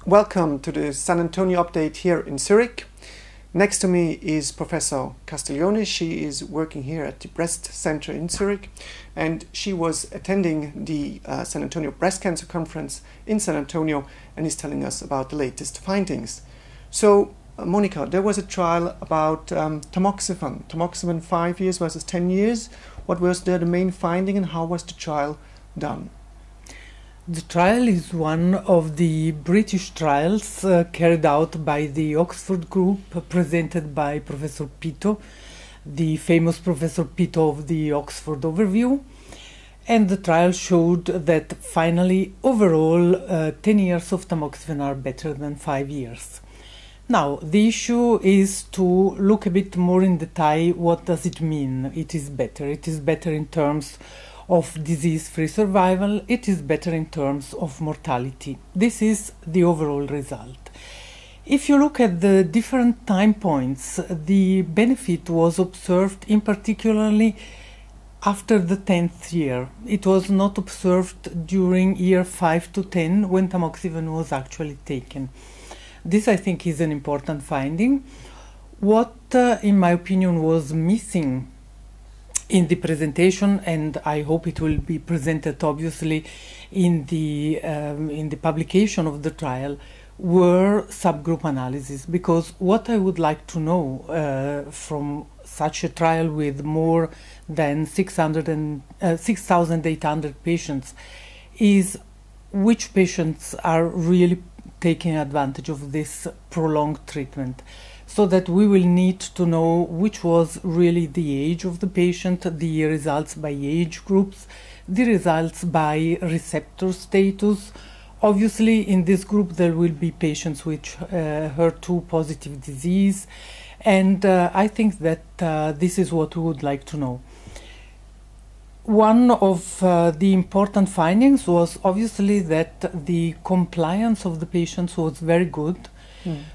Welcome to the San Antonio update here in Zurich. Next to me is Professor Castiglione. She is working here at the Breast Center in Zurich, and she was attending the San Antonio Breast Cancer Conference in San Antonio and is telling us about the latest findings. So, Monica, there was a trial about Tamoxifen 5 years versus 10 years. What was there the main finding and how was the trial done? The trial is one of the British trials carried out by the Oxford group, presented by Professor Pito, the famous Professor Pito of the Oxford Overview. And the trial showed that finally, overall, 10 years of tamoxifen are better than 5 years. Now, the issue is to look a bit more in detail. What does it mean? It is better. It is better in terms of disease-free survival. It is better in terms of mortality. This is the overall result. If you look at the different time points, the benefit was observed in particularly after the 10th year. It was not observed during year 5 to 10 when tamoxifen was actually taken. This, I think, is an important finding. What, in my opinion, was missing in the presentation, and I hope it will be presented obviously in the publication of the trial, were subgroup analysis. Because what I would like to know from such a trial with more than 6,800 patients is which patients are really taking advantage of this prolonged treatment. So that we will need to know which was really the age of the patient, the results by age groups, the results by receptor status. Obviously, in this group there will be patients with HER2 positive disease, and I think that this is what we would like to know. One of the important findings was obviously that the compliance of the patients was very good.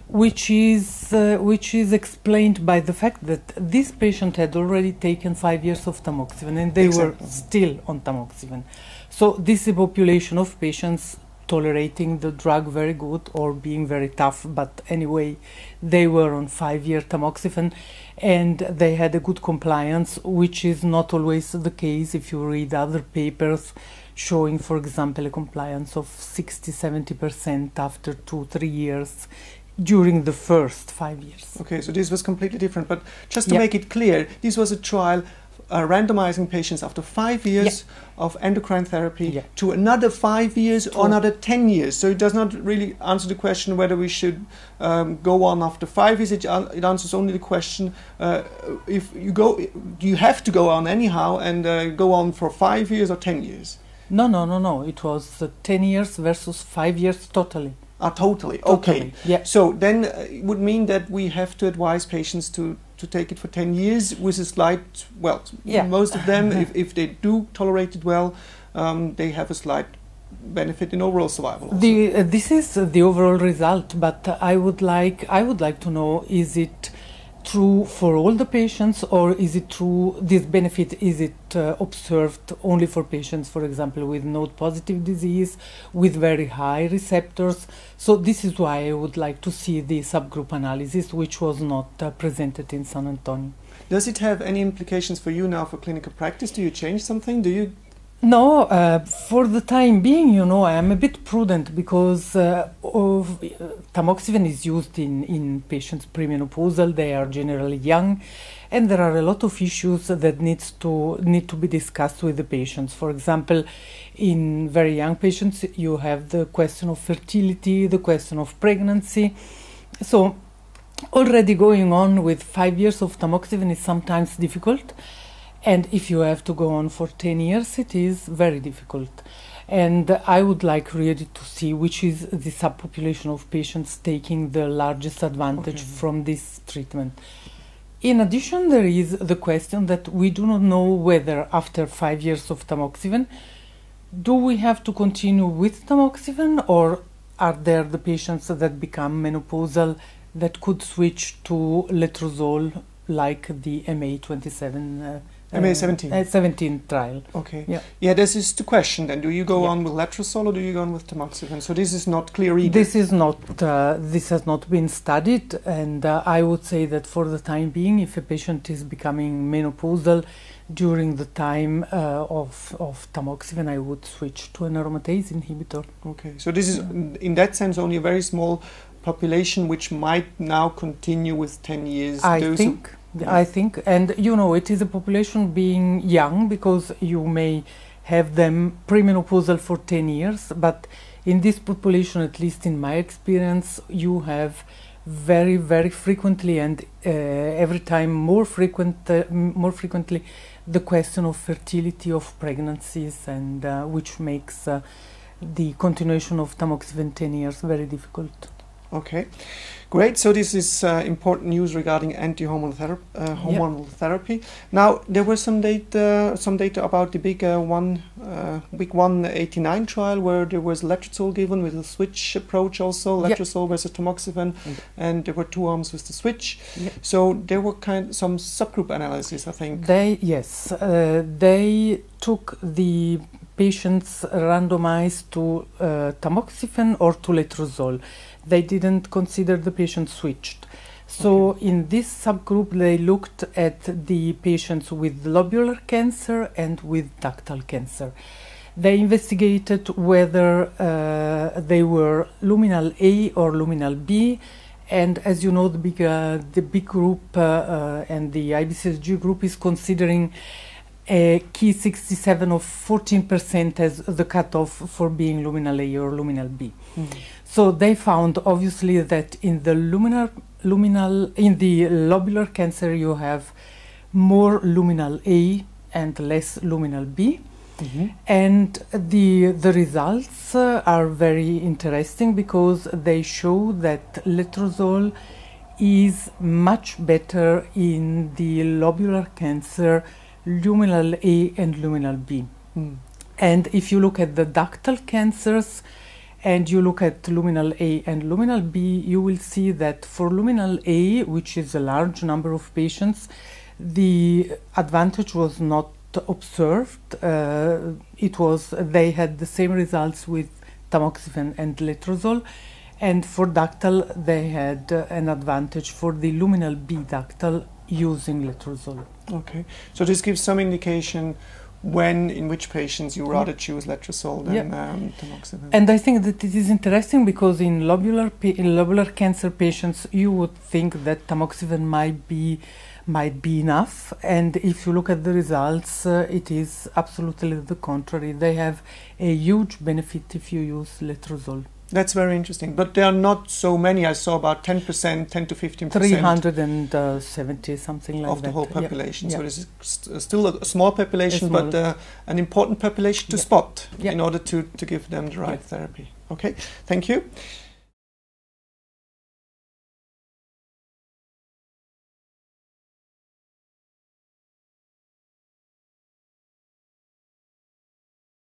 Which is explained by the fact that this patient had already taken 5 years of tamoxifen and they were still on tamoxifen. So this is a population of patients tolerating the drug very good or being very tough, but anyway, they were on 5-year tamoxifen and they had a good compliance, which is not always the case if you read other papers showing, for example, a compliance of 60–70% after 2–3 years during the first 5 years. Okay, so this was completely different, but just to make it clear, this was a trial randomizing patients after 5 years of endocrine therapy to another 5 years or another 10 years. So it does not really answer the question whether we should go on after 5 years. It answers only the question if you go, do you have to go on anyhow and go on for 5 years or 10 years? No. It was 10 years versus 5 years totally. Totally. Okay. Yeah. So then it would mean that we have to advise patients to take it for 10 years with a slight, well, most of them, if they do tolerate it well, they have a slight benefit in overall survival. This is the overall result, but I would like to know, is it true for all the patients, or is it true, this benefit, is it observed only for patients, for example, with node positive disease, with very high receptors? So this is why I would like to see the subgroup analysis, which was not presented in San Antonio. Does it have any implications for you now for clinical practice? Do you change something? Do you? No, for the time being, I am a bit prudent because tamoxifen is used in patients premenopausal. They are generally young, and there are a lot of issues that need to be discussed with the patients. For example, in very young patients, you have the question of fertility, the question of pregnancy. So already going on with 5 years of tamoxifen is sometimes difficult. And if you have to go on for 10 years, it is very difficult. And I would like really to see which is the subpopulation of patients taking the largest advantage from this treatment. In addition, there is the question that we do not know whether after 5 years of tamoxifen, do we have to continue with tamoxifen, or are there the patients that become menopausal that could switch to letrozole like the MA27 MA17. 17 trial. Okay. Yeah. Yeah, this is the question then. Do you go Yeah. on with letrozole or do you go on with tamoxifen? So this is not clear either. This is not. This has not been studied, and I would say that for the time being, if a patient is becoming menopausal during the time of tamoxifen, I would switch to an aromatase inhibitor. Okay. So this is, in that sense, only a very small population which might now continue with 10 years. I think, and you know, it is a population being young because you may have them premenopausal for 10 years, but in this population, at least in my experience, you have very, very frequently and every time more frequently the question of fertility of pregnancies, and which makes the continuation of tamoxifen 10 years very difficult. Okay, great. So this is important news regarding anti-hormonal therapy. Now there was some data about the big 189 trial where there was letrozole given with a switch approach also, letrozole versus tamoxifen, and there were two arms with the switch. So there were some subgroup analysis, I think. They took the patients randomized to tamoxifen or to letrozole. They didn't consider the patient switched. So in this subgroup, they looked at the patients with lobular cancer and with ductal cancer. They investigated whether they were luminal A or luminal B. And as you know, the big group and the IBCSG group is considering a Ki67 of 14% as the cutoff for being luminal A or luminal B. So they found obviously that in the lobular cancer you have more luminal A and less luminal B. And the results are very interesting because they show that letrozole is much better in the lobular cancer, luminal A and luminal B. And if you look at the ductal cancers and you look at luminal A and luminal B, you will see that for luminal A, which is a large number of patients, the advantage was not observed. They had the same results with tamoxifen and letrozole, and for ductal they had an advantage for the luminal B ductal using letrozole. Okay, so this gives some indication in which patients you rather choose letrozole than tamoxifen. And I think that it is interesting because in lobular cancer patients, you would think that tamoxifen might be enough, and if you look at the results, it is absolutely the contrary. They have a huge benefit if you use letrozole. That's very interesting, but there are not so many. I saw about 10%, 10 to 15%. 370, something like that. Of the whole population. So this is still a small population, but an important population to spot in order to give them the right therapy. Okay, thank you.